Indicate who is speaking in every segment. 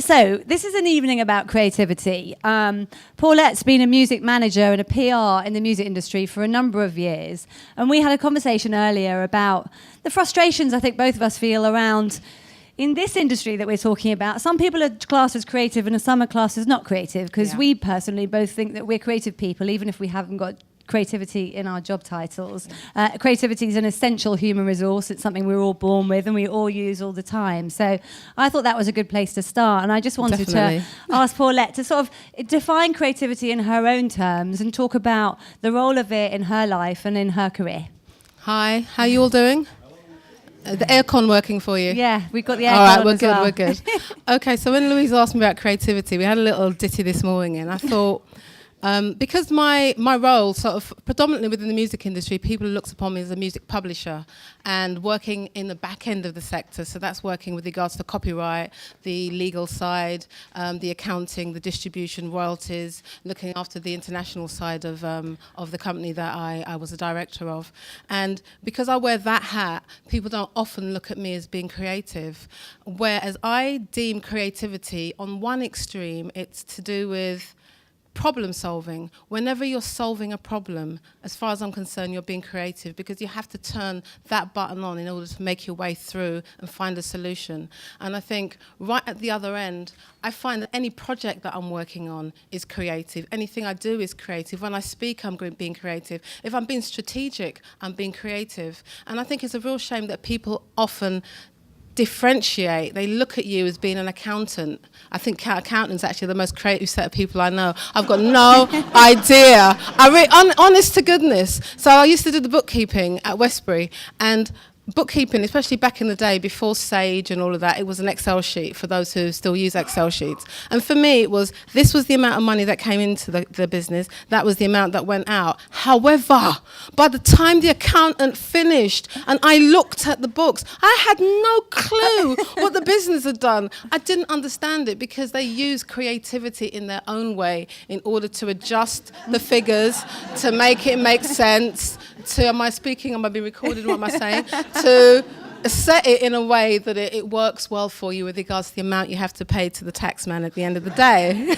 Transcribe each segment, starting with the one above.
Speaker 1: So this is an evening about creativity. Paulette's been a music manager and a PR in the music industry for a number of years. And we had a conversation earlier about the frustrations I think both of us feel around in this industry that we're talking about. Some people are classed as creative and some are classed as not creative, because we personally both think that we're creative people, even if we haven't got creativity in our job titles. Creativity is an essential human resource. It's something we're all born with and we all use all the time. So I thought that was a good place to start. And I just wanted to ask Paulette to sort of define creativity in her own terms and talk about the role of it in her life and in her career.
Speaker 2: Hi, how are you all doing? The aircon working for you?
Speaker 1: Yeah, we've got the aircon.
Speaker 2: All right, we're
Speaker 1: good,
Speaker 2: we're good. Okay, so when Louise asked me about creativity, we had a little ditty this morning, and I thought, because my role sort of predominantly within the music industry, people looked upon me as a music publisher and working in the back end of the sector. So that's working with regards to copyright, the legal side, the accounting, the distribution, royalties, looking after the international side of the company that I was a director of. And because I wear that hat, people don't often look at me as being creative. Whereas I deem creativity, on one extreme, it's to do with problem solving. Whenever you're solving a problem, as far as I'm concerned, you're being creative, because you have to turn that button on in order to make your way through and find a solution. And I think right at the other end, I find that any project that I'm working on is creative. Anything I do is creative. When I speak, I'm being creative. If I'm being strategic, I'm being creative. And I think it's a real shame that people often differentiate. They look at you as being an accountant. I think accountants are actually the most creative set of people I know. I've got no idea. Honest to goodness. So I used to do the bookkeeping at Westbury, and bookkeeping, especially back in the day before Sage and all of that, it was an Excel sheet for those who still use Excel sheets. And for me, this was the amount of money that came into the business, that was the amount that went out. However, by the time the accountant finished and I looked at the books, I had no clue what the business had done. I didn't understand it, because they use creativity in their own way in order to adjust the figures, to make it make sense, am I speaking, am I being recorded, what am I saying? To set it in a way that it works well for you with regards to the amount you have to pay to the tax man at the end of the day.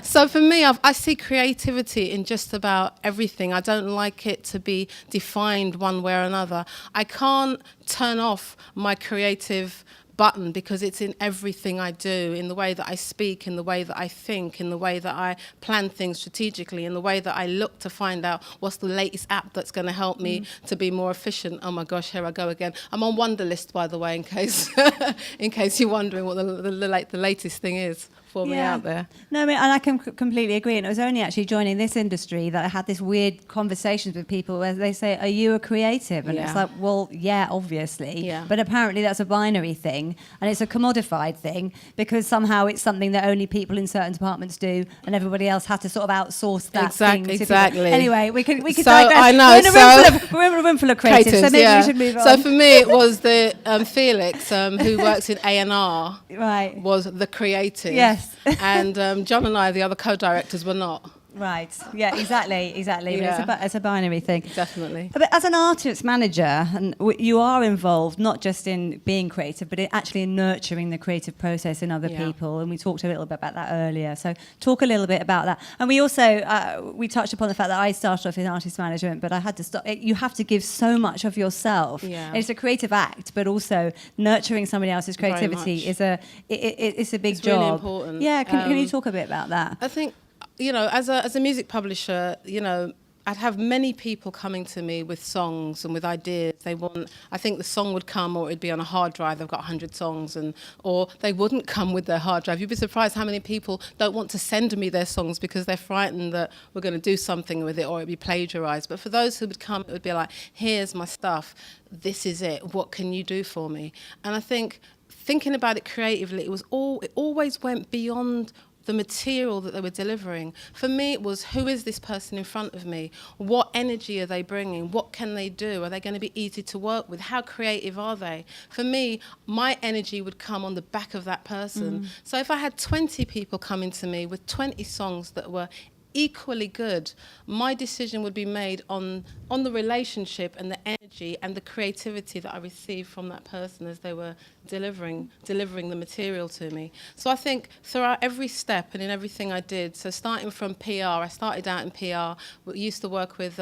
Speaker 2: So for me, I see creativity in just about everything. I don't like it to be defined one way or another. I can't turn off my creative button, because it's in everything I do, in the way that I speak, in the way that I think, in the way that I plan things strategically, in the way that I look to find out what's the latest app that's going to help me to be more efficient. Oh my gosh, here I go again. I'm on Wunderlist, by the way, in case you're wondering what the latest thing is for me out there.
Speaker 1: No, I mean, and I can completely agree. And it was only actually joining this industry that I had this weird conversations with people where they say, "Are you a creative?" And it's like, well, yeah, obviously. Yeah. But apparently that's a binary thing, and it's a commodified thing, because somehow it's something that only people in certain departments do, and everybody else had to sort of outsource that thing.
Speaker 2: Exactly.
Speaker 1: Anyway, we can
Speaker 2: so
Speaker 1: digress.
Speaker 2: I know.
Speaker 1: We're in a room full of creatives, so maybe we should move on.
Speaker 2: So for me, it was the Felix, who works in A&R,
Speaker 1: right,
Speaker 2: was the creative.
Speaker 1: Yes.
Speaker 2: And John and I, the other co-directors, were not.
Speaker 1: Right. Yeah, exactly.
Speaker 2: Yeah.
Speaker 1: But it's a binary thing.
Speaker 2: Definitely.
Speaker 1: But as an artist manager, and you are involved not just in being creative, but actually in nurturing the creative process in other people. And we talked a little bit about that earlier. So talk a little bit about that. And we also, we touched upon the fact that I started off in artist management, but I had to stop. You have to give so much of yourself. Yeah. And it's a creative act, but also nurturing somebody else's creativity is it's a big job. It's
Speaker 2: really important.
Speaker 1: Yeah, can you talk a bit about that?
Speaker 2: I think, as a music publisher, I'd have many people coming to me with songs and with ideas. I think the song would come, or it'd be on a hard drive. They've got 100 songs, or they wouldn't come with their hard drive. You'd be surprised how many people don't want to send me their songs because they're frightened that we're going to do something with it or it'd be plagiarized. But for those who would come, it would be like, here's my stuff. This is it. What can you do for me? And I think thinking about it creatively, it always went beyond the material that they were delivering. For me, it was, who is this person in front of me? What energy are they bringing? What can they do? Are they going to be easy to work with? How creative are they? For me, my energy would come on the back of that person. So if I had 20 people coming to me with 20 songs that were equally good, my decision would be made on the relationship and the energy and the creativity that I received from that person as they were delivering the material to me. So I think throughout every step and in everything I did, so starting from PR, I started out in PR. We used to work with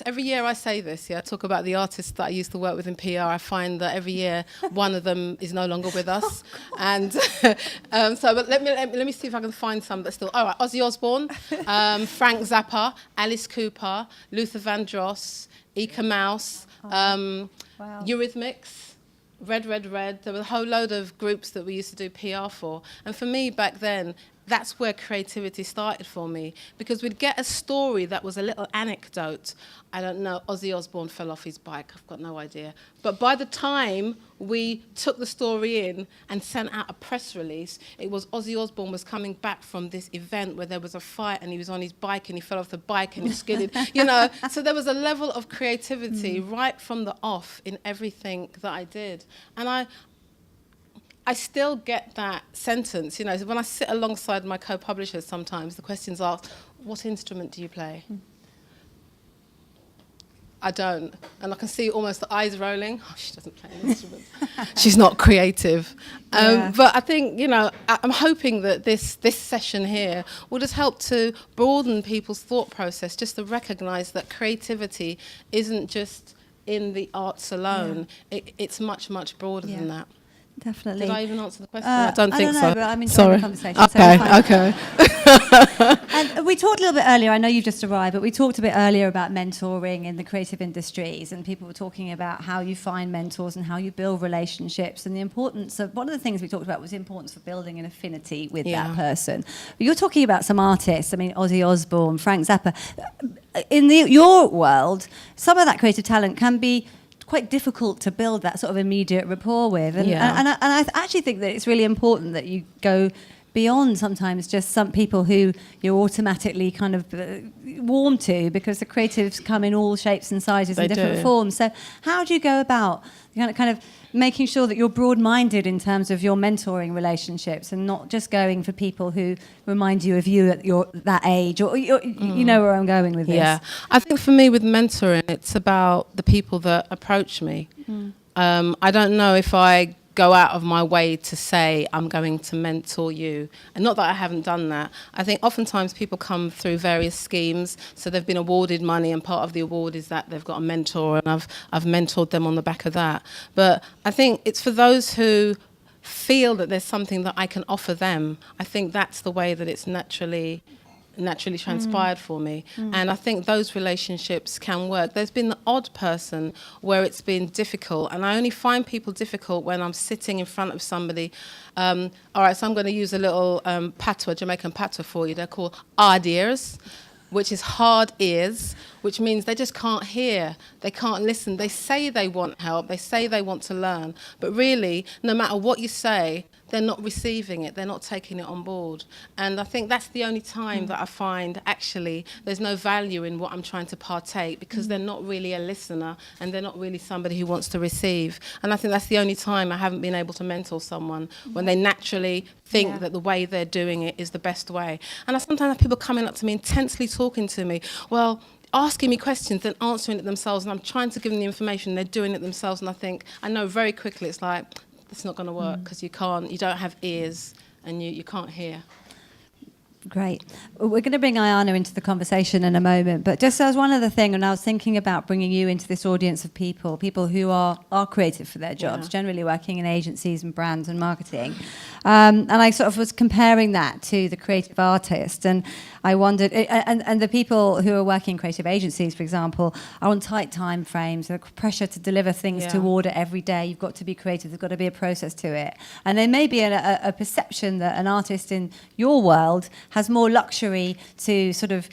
Speaker 2: every year I say this, I talk about the artists that I used to work with in PR. I find that every year one of them is no longer with us, and but let me see if I can find some that's still. All right, Ozzy Osbourne, Frank Zappa, Alice Cooper, Luther Vandross, Eka Mouse, Eurythmics. Red. There were a whole load of groups that we used to do PR for, and for me back then, that's where creativity started for me, because we'd get a story that was a little anecdote. I don't know, Ozzy Osbourne fell off his bike, I've got no idea. But by the time we took the story in and sent out a press release, it was Ozzy Osbourne was coming back from this event where there was a fight and he was on his bike and he fell off the bike and he skidded, So there was a level of creativity right from the off in everything that I did. And I still get that sentence, when I sit alongside my co-publishers sometimes, the question's asked, what instrument do you play? I don't. And I can see almost the eyes rolling. Oh, she doesn't play an instrument. She's not creative. But I think, I'm hoping that this session here will just help to broaden people's thought process, just to recognise that creativity isn't just in the arts alone. It's much, much broader than that.
Speaker 1: Definitely.
Speaker 2: Did I even answer the question? I don't think so.
Speaker 1: But I'm enjoying the conversation.
Speaker 2: Okay.
Speaker 1: And we talked a little bit earlier, I know you've just arrived, but we talked a bit earlier about mentoring in the creative industries, and people were talking about how you find mentors and how you build relationships, and the importance of, one of the things we talked about was the importance of building an affinity with that person. But you're talking about some artists, Ozzy Osbourne, Frank Zappa. In your world, some of that creative talent can be quite difficult to build that sort of immediate rapport with. And I actually think that it's really important that you go beyond sometimes just some people who you're automatically kind of warm to, because the creatives come in all shapes and sizes and different forms. So how do you go about kind of making sure that you're broad-minded in terms of your mentoring relationships and not just going for people who remind you of you at that age, or you know where I'm going with this? Yeah,
Speaker 2: I think for me with mentoring, it's about the people that approach me. I don't know if I go out of my way to say I'm going to mentor you, and not that I haven't done that. I think oftentimes people come through various schemes, so they've been awarded money, and part of the award is that they've got a mentor, and I've mentored them on the back of that. But I think it's for those who feel that there's something that I can offer them. I think that's the way that it's naturally transpired for me. And I think those relationships can work. There's been the odd person where it's been difficult, and I only find people difficult when I'm sitting in front of somebody. All right, so I'm going to use a little patois, Jamaican patois for you. They're called hard ears, which is hard ears, which means they just can't hear, they can't listen. They say they want help, they say they want to learn, but really, no matter what you say, they're not receiving it, they're not taking it on board. And I think that's the only time that I find actually there's no value in what I'm trying to partake, because they're not really a listener and they're not really somebody who wants to receive. And I think that's the only time I haven't been able to mentor someone, when they naturally think that the way they're doing it is the best way. And I sometimes have people coming up to me, intensely talking to me, asking me questions, then answering it themselves, and I'm trying to give them the information, they're doing it themselves, and I know very quickly it's like, it's not going to work, because you don't have ears and you can't hear.
Speaker 1: Great. We're going to bring Ayana into the conversation in a moment, but just as one other thing, and I was thinking about bringing you into this audience of people who are creative for their jobs, generally working in agencies and brands and marketing. And I sort of was comparing that to the creative artist, and I wondered, and the people who are working in creative agencies, for example, are on tight time frames, the pressure to deliver things to order every day. You've got to be creative, there's got to be a process to it. And there may be a perception that an artist in your world has more luxury to sort of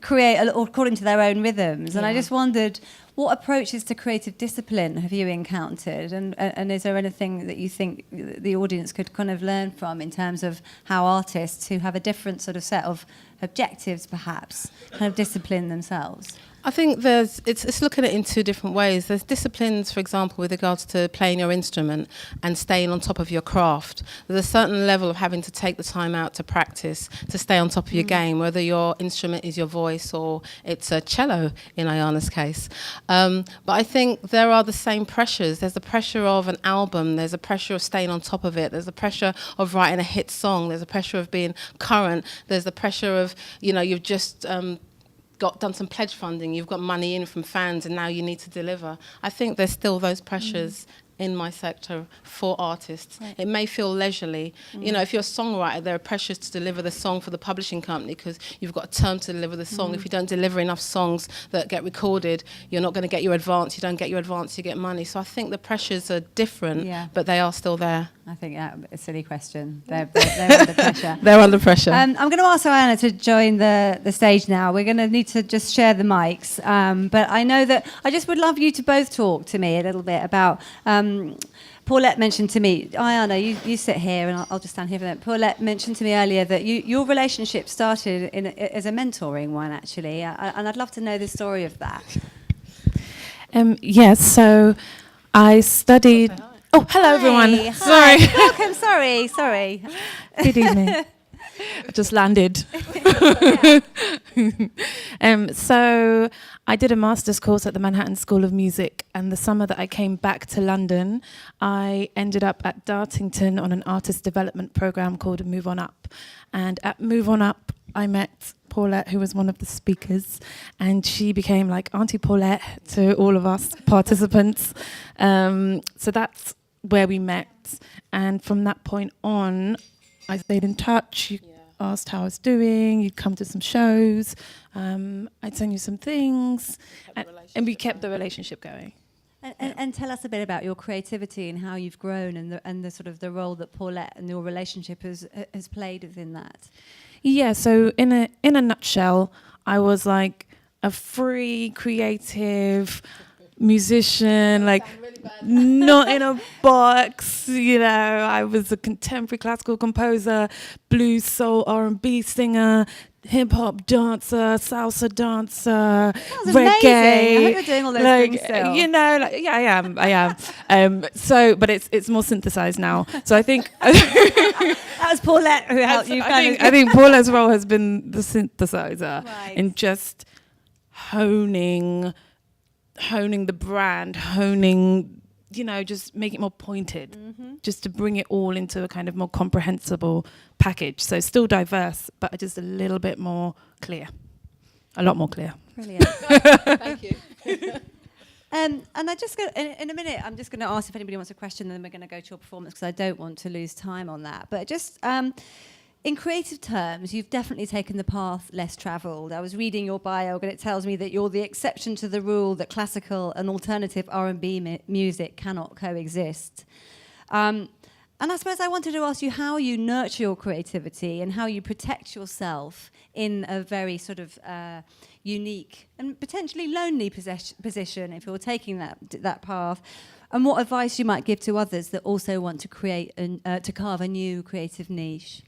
Speaker 1: create according to their own rhythms. And I just wondered, what approaches to creative discipline have you encountered? And is there anything that you think the audience could kind of learn from in terms of how artists who have a different sort of set of objectives perhaps kind of discipline themselves?
Speaker 2: I think it's looking at it in two different ways. There's disciplines, for example, with regards to playing your instrument and staying on top of your craft. There's a certain level of having to take the time out to practice, to stay on top of your game, whether your instrument is your voice or it's a cello in Ayana's case. But I think there are the same pressures. There's the pressure of an album. There's a pressure of staying on top of it. There's the pressure of writing a hit song. There's the pressure of being current. There's the pressure of, you've just done some pledge funding, you've got money in from fans, and now you need to deliver. I think there's still those pressures in my sector for artists. Right. It may feel leisurely. If you're a songwriter, there are pressures to deliver the song for the publishing company because you've got a term to deliver the song. If you don't deliver enough songs that get recorded, you're not going to get your advance. You don't get your advance, you get money. So I think the pressures are different, but they are still there.
Speaker 1: I think a silly question. They're under pressure.
Speaker 2: They're under pressure.
Speaker 1: I'm going to ask Ayana to join the stage now. We're going to need to just share the mics. But I know that I just would love you to both talk to me a little bit about... Paulette mentioned to me, Ayana, you sit here, and I'll just stand here for that. Paulette mentioned to me earlier that your relationship started as a mentoring one, actually, and I'd love to know the story of that.
Speaker 3: Yes, so I studied... Oh, hello, everyone.
Speaker 1: Hi.
Speaker 3: Sorry.
Speaker 1: Welcome, sorry.
Speaker 3: Good evening. I just landed. So I did a master's course at the Manhattan School of Music, and the summer that I came back to London, I ended up at Dartington on an artist development program called Move On Up. And at Move On Up, I met Paulette, who was one of the speakers, and she became like Auntie Paulette to all of us participants. So that's where we met. And from that point on, I stayed in touch. You asked how I was doing. You'd come to some shows. I'd send you some things. And we kept the relationship going.
Speaker 1: And tell us a bit about your creativity and how you've grown, and the sort of the role that Paulette and your relationship has played within that.
Speaker 3: Yeah, so in a nutshell, I was like a free, creative musician, like not in a box, I was a contemporary classical composer, blues, soul, R&B singer, hip-hop dancer, salsa dancer, reggae.
Speaker 1: Amazing. I hope you're doing all those things still.
Speaker 3: I am. But it's more synthesized now. So I think...
Speaker 1: That was Paulette who helped you.
Speaker 3: I think Paulette's role has been the synthesizer in just honing the brand, just make it more pointed, just to bring it all into a kind of more comprehensible package. So still diverse, but just a little bit more clear, a lot more clear.
Speaker 1: Brilliant.
Speaker 2: Thank you.
Speaker 1: And I just go in a minute. I'm just going to ask if anybody wants a question, and then we're going to go to your performance because I don't want to lose time on that. But just in creative terms, you've definitely taken the path less travelled. I was reading your bio, and it tells me that you're the exception to the rule that classical and alternative R&B music cannot coexist. And I suppose I wanted to ask you how you nurture your creativity and how you protect yourself in a very sort of unique and potentially lonely position if you're taking that path, and what advice you might give to others that also want to create to carve a new creative niche.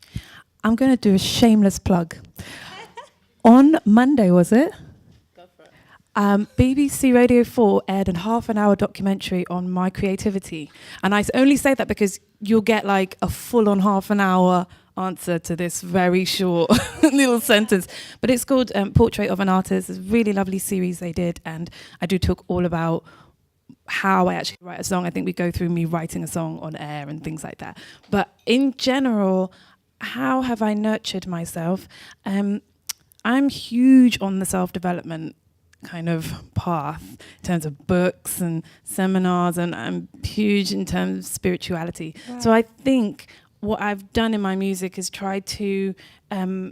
Speaker 3: I'm going to do a shameless plug. On Monday, was it?
Speaker 2: Go for it.
Speaker 3: BBC Radio 4 aired a half-an-hour documentary on my creativity. And I only say that because you'll get like a full-on half-an-hour answer to this very short little sentence. But it's called Portrait of an Artist. It's a really lovely series they did. And I do talk all about how I actually write a song. I think we go through me writing a song on air and things like that. But in general... how have I nurtured myself? I'm huge on the self-development kind of path in terms of books and seminars, and I'm huge in terms of spirituality. Right. So I think what I've done in my music is try to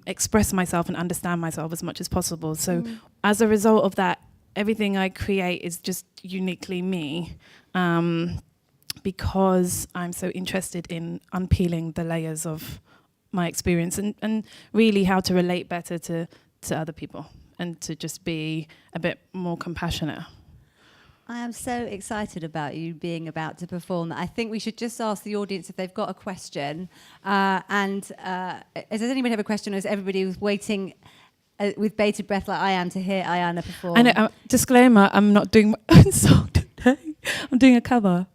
Speaker 3: express myself and understand myself as much as possible. So as a result of that, everything I create is just uniquely me. Because I'm so interested in unpeeling the layers of my experience and really how to relate better to other people and to just be a bit more compassionate.
Speaker 1: I am so excited about you being about to perform. I think we should just ask the audience if they've got a question. Does anybody have a question, or is everybody waiting with bated breath like I am to hear Ayana perform.
Speaker 3: I know, disclaimer, I'm not doing my own song today. I'm doing a cover.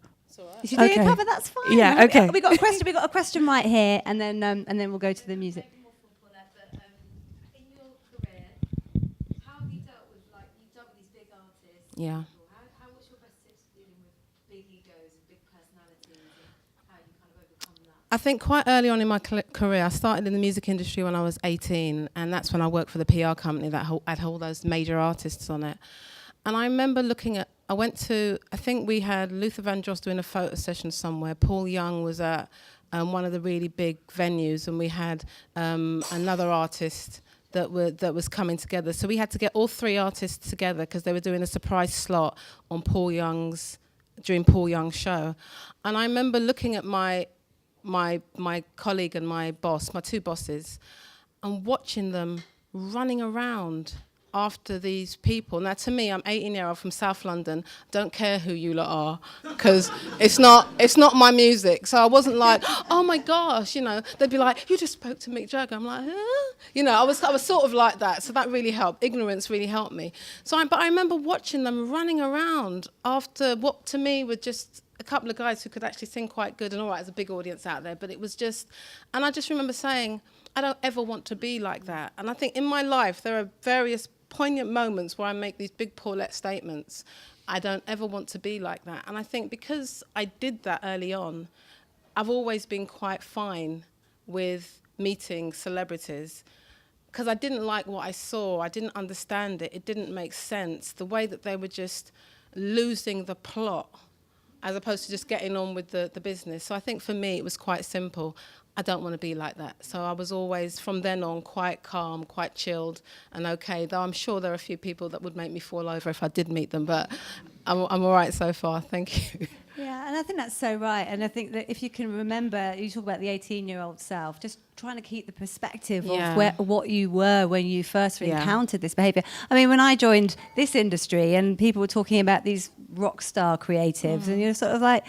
Speaker 1: If you're doing
Speaker 3: Okay.
Speaker 1: a cover, that's fine.
Speaker 3: Yeah, okay.
Speaker 1: We got a question. We got a question right here, and then we'll go to the music.
Speaker 4: In your career, how have you dealt with, like, you've dealt with these big artists?
Speaker 2: Yeah.
Speaker 4: What's your best tips for dealing with big egos and big personalities, and how you kind of overcome that?
Speaker 2: I think quite early on in my career, I started in the music industry when I was 18, and that's when I worked for the PR company that had all those major artists on it. And I remember I went to, I think we had Luther Vandross doing a photo session somewhere. Paul Young was at one of the really big venues, and we had another artist that was coming together. So we had to get all three artists together because they were doing a surprise slot on during Paul Young's show. And I remember looking at my colleague and my boss, my two bosses, and watching them running around after these people. Now, to me, I'm 18-year-old from South London. Don't care who you lot are, because it's not my music. So I wasn't like, oh my gosh, you know. They'd be like, you just spoke to Mick Jagger. I'm like, huh? You know, I was sort of like that. So that really helped. Ignorance really helped me. But I remember watching them running around after what to me were just a couple of guys who could actually sing quite good. And all right, there's a big audience out there, but it was just, and I just remember saying, I don't ever want to be like that. And I think in my life there are various poignant moments where I make these big Paulette statements. I don't ever want to be like that. And I think because I did that early on, I've always been quite fine with meeting celebrities, because I didn't like what I saw. I didn't understand it. It didn't make sense. The way that they were just losing the plot as opposed to just getting on with the business. So I think for me it was quite simple. I don't want to be like that. So I was always, from then on, quite calm, quite chilled and okay, though I'm sure there are a few people that would make me fall over if I did meet them, but I'm all right so far, thank you.
Speaker 1: Yeah, and I think that's so right. And I think that if you can remember, you talk about the 18-year-old self, just trying to keep the perspective of what you were when you first encountered this behaviour. I mean, when I joined this industry and people were talking about these rock star creatives, and you're sort of like,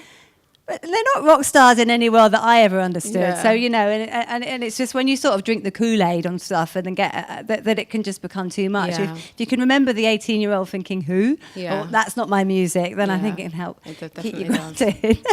Speaker 1: but they're not rock stars in any world that I ever understood.
Speaker 2: Yeah.
Speaker 1: So, you know, and it's just when you sort of drink the Kool-Aid on stuff and then get that it can just become too much.
Speaker 2: Yeah.
Speaker 1: If you can remember the 18-year-old thinking, who?
Speaker 2: Yeah.
Speaker 1: Or, that's not my music, then I think it can help
Speaker 2: It
Speaker 1: keep you
Speaker 2: definitely does.
Speaker 1: grounded.